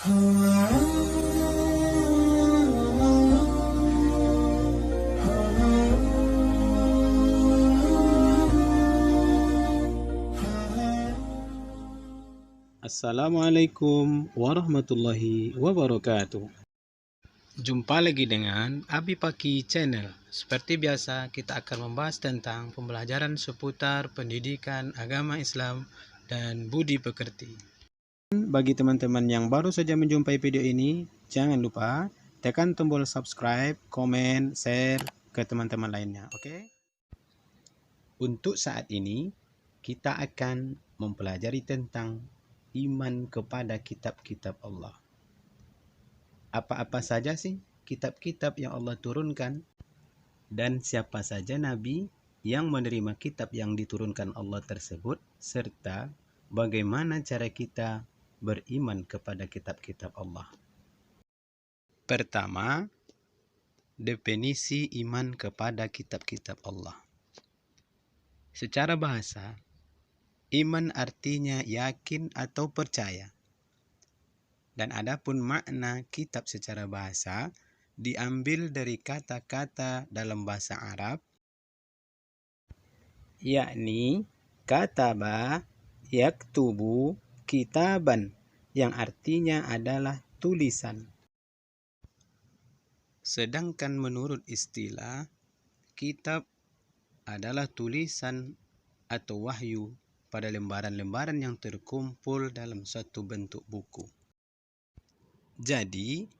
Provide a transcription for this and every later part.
Assalamualaikum warahmatullahi wabarakatuh. Jumpa lagi dengan Abi Paki Channel. Seperti biasa, kita akan membahas tentang pembelajaran seputar pendidikan agama Islam dan budi pekerti. Bagi teman-teman yang baru saja menjumpai video ini, jangan lupa tekan tombol subscribe, komen, share ke teman-teman lainnya, oke? Untuk saat ini, kita akan mempelajari tentang iman kepada kitab-kitab Allah. Apa-apa saja sih kitab-kitab yang Allah turunkan? Dan siapa saja nabi yang menerima kitab yang diturunkan Allah tersebut? Serta bagaimana cara kita beriman kepada kitab-kitab Allah? Pertama, definisi iman kepada kitab-kitab Allah. Secara bahasa, iman artinya yakin atau percaya. Dan adapun makna kitab secara bahasa diambil dari kata-kata dalam bahasa Arab, yakni kataba, yaktubu, kitaban, yang artinya adalah tulisan. Sedangkan menurut istilah, kitab adalah tulisan atau wahyu pada lembaran-lembaran yang terkumpul dalam suatu bentuk buku. Jadi,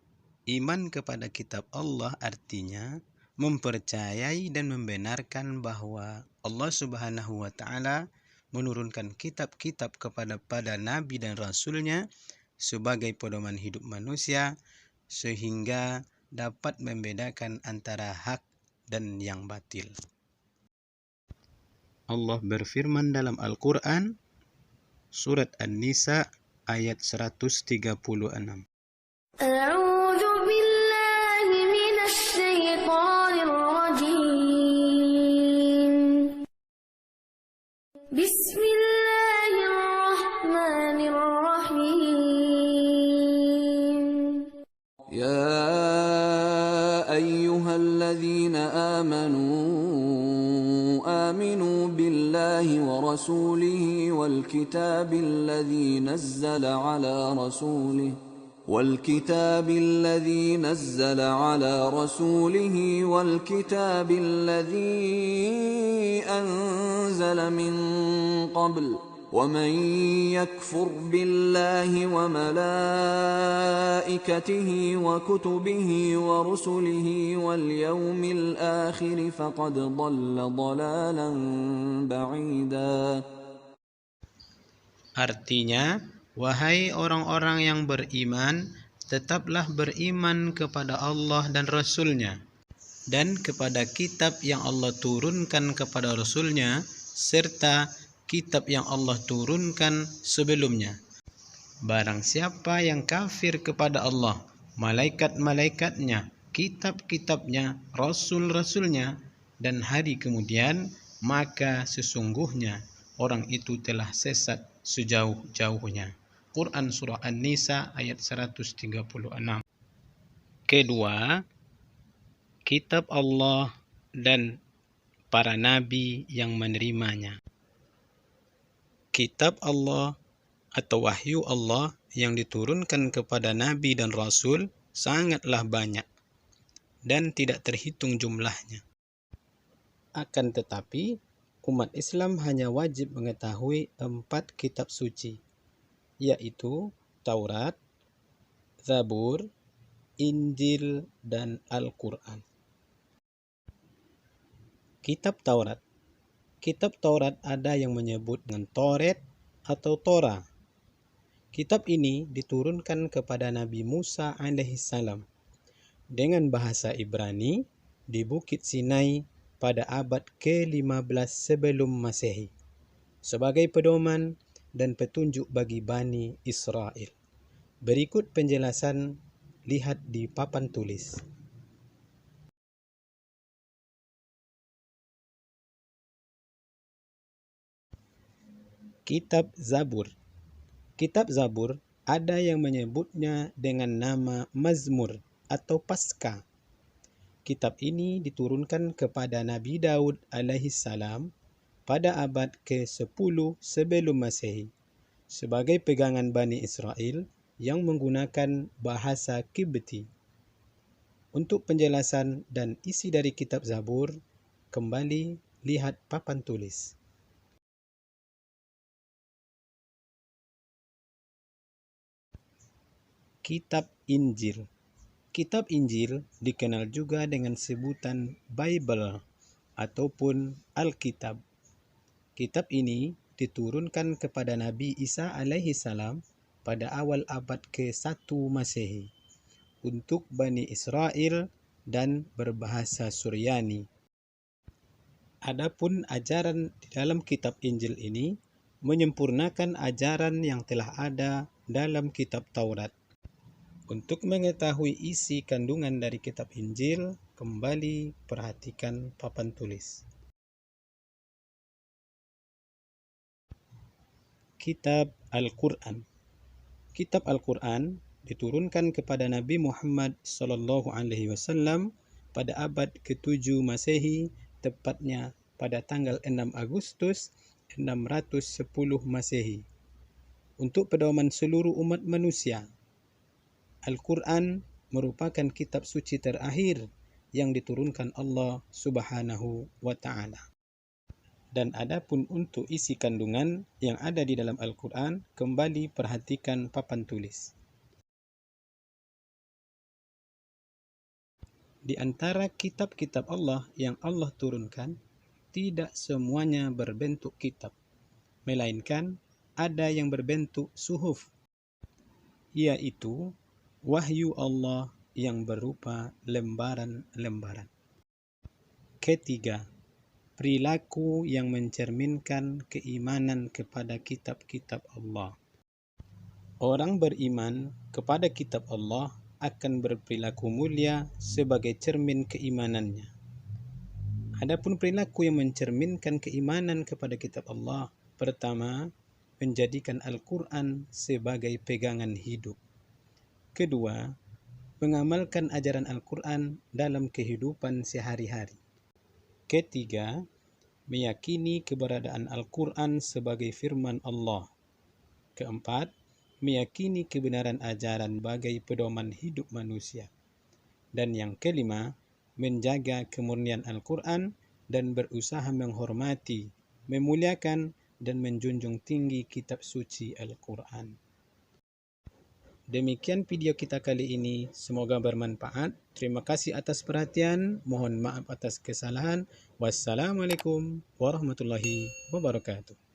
iman kepada kitab Allah artinya mempercayai dan membenarkan bahwa Allah Subhanahu wa Ta'ala menurunkan kitab-kitab kepada nabi dan rasulnya sebagai pedoman hidup manusia, sehingga dapat membedakan antara hak dan yang batil. Allah berfirman dalam Al-Quran, surat An-Nisa ayat 136. أعوذ بالله من الشيطان الرجيم بسم الله الرحمن الرحيم يا أيها الذين آمنوا بالله ورسوله والكتاب الذي نزل على رسوله والكتاب الذي أنزل من قبل ومن يكفر بالله وملائكته وكتبه ورسله واليوم الآخر فقد ضل ضلالا بعيدا. Artinya, wahai orang-orang yang beriman, tetaplah beriman kepada Allah dan Rasul-Nya, dan kepada kitab yang Allah turunkan kepada Rasul-Nya, serta kitab yang Allah turunkan sebelumnya. Barang siapa yang kafir kepada Allah, malaikat-malaikatnya, kitab-kitabnya, rasul-rasulnya, dan hari kemudian, maka sesungguhnya orang itu telah sesat sejauh-jauhnya. Quran Surah An-Nisa ayat 136. Kedua, kitab Allah dan para nabi yang menerimanya. Kitab Allah atau wahyu Allah yang diturunkan kepada nabi dan rasul sangatlah banyak dan tidak terhitung jumlahnya. Akan tetapi, umat Islam hanya wajib mengetahui 4 kitab suci, yaitu Taurat, Zabur, Injil, dan Al-Quran. Kitab Taurat. Kitab Taurat ada yang menyebut dengan Toret atau Torah. Kitab ini diturunkan kepada Nabi Musa alaihissalam dengan bahasa Ibrani di Bukit Sinai pada abad ke-15 sebelum Masehi, sebagai pedoman dan petunjuk bagi Bani Israel. Berikut penjelasan, lihat di papan tulis. Kitab Zabur. Kitab Zabur Ada yang menyebutnya dengan nama Mazmur atau Paskah. Kitab ini diturunkan kepada Nabi Daud alaihissalam pada abad ke-10 sebelum Masehi sebagai pegangan Bani Israel yang menggunakan bahasa Kibti. Untuk penjelasan dan isi dari kitab Zabur, kembali lihat papan tulis. Kitab Injil. Kitab Injil dikenal juga dengan sebutan Bible ataupun Alkitab. Kitab ini diturunkan kepada Nabi Isa alaihissalam pada awal abad ke-1 Masehi untuk Bani Israel dan berbahasa Suryani. Adapun ajaran di dalam kitab Injil ini menyempurnakan ajaran yang telah ada dalam kitab Taurat. Untuk mengetahui isi kandungan dari kitab Injil, kembali perhatikan papan tulis. Kitab Al-Quran. Kitab Al-Quran diturunkan kepada Nabi Muhammad SAW pada abad ke-7 Masehi, tepatnya pada tanggal 6 Agustus 610 Masehi, untuk pedoman seluruh umat manusia. Al-Quran merupakan kitab suci terakhir yang diturunkan Allah Subhanahu wa Ta'ala. Dan adapun untuk isi kandungan yang ada di dalam Al-Quran, kembali perhatikan papan tulis. Di antara kitab-kitab Allah yang Allah turunkan, tidak semuanya berbentuk kitab, melainkan ada yang berbentuk suhuf, yaitu wahyu Allah yang berupa lembaran-lembaran. Ketiga, perilaku yang mencerminkan keimanan kepada kitab-kitab Allah. Orang beriman kepada kitab Allah akan berperilaku mulia sebagai cermin keimanannya. Adapun perilaku yang mencerminkan keimanan kepada kitab Allah, pertama, menjadikan Al-Quran sebagai pegangan hidup. Kedua, mengamalkan ajaran Al-Quran dalam kehidupan sehari-hari. Ketiga, meyakini keberadaan Al-Quran sebagai firman Allah. Keempat, meyakini kebenaran ajaran sebagai pedoman hidup manusia. Dan yang kelima, menjaga kemurnian Al-Quran dan berusaha menghormati, memuliakan, dan menjunjung tinggi kitab suci Al-Quran. Demikian video kita kali ini, semoga bermanfaat. Terima kasih atas perhatian, mohon maaf atas kesalahan. Wassalamualaikum warahmatullahi wabarakatuh.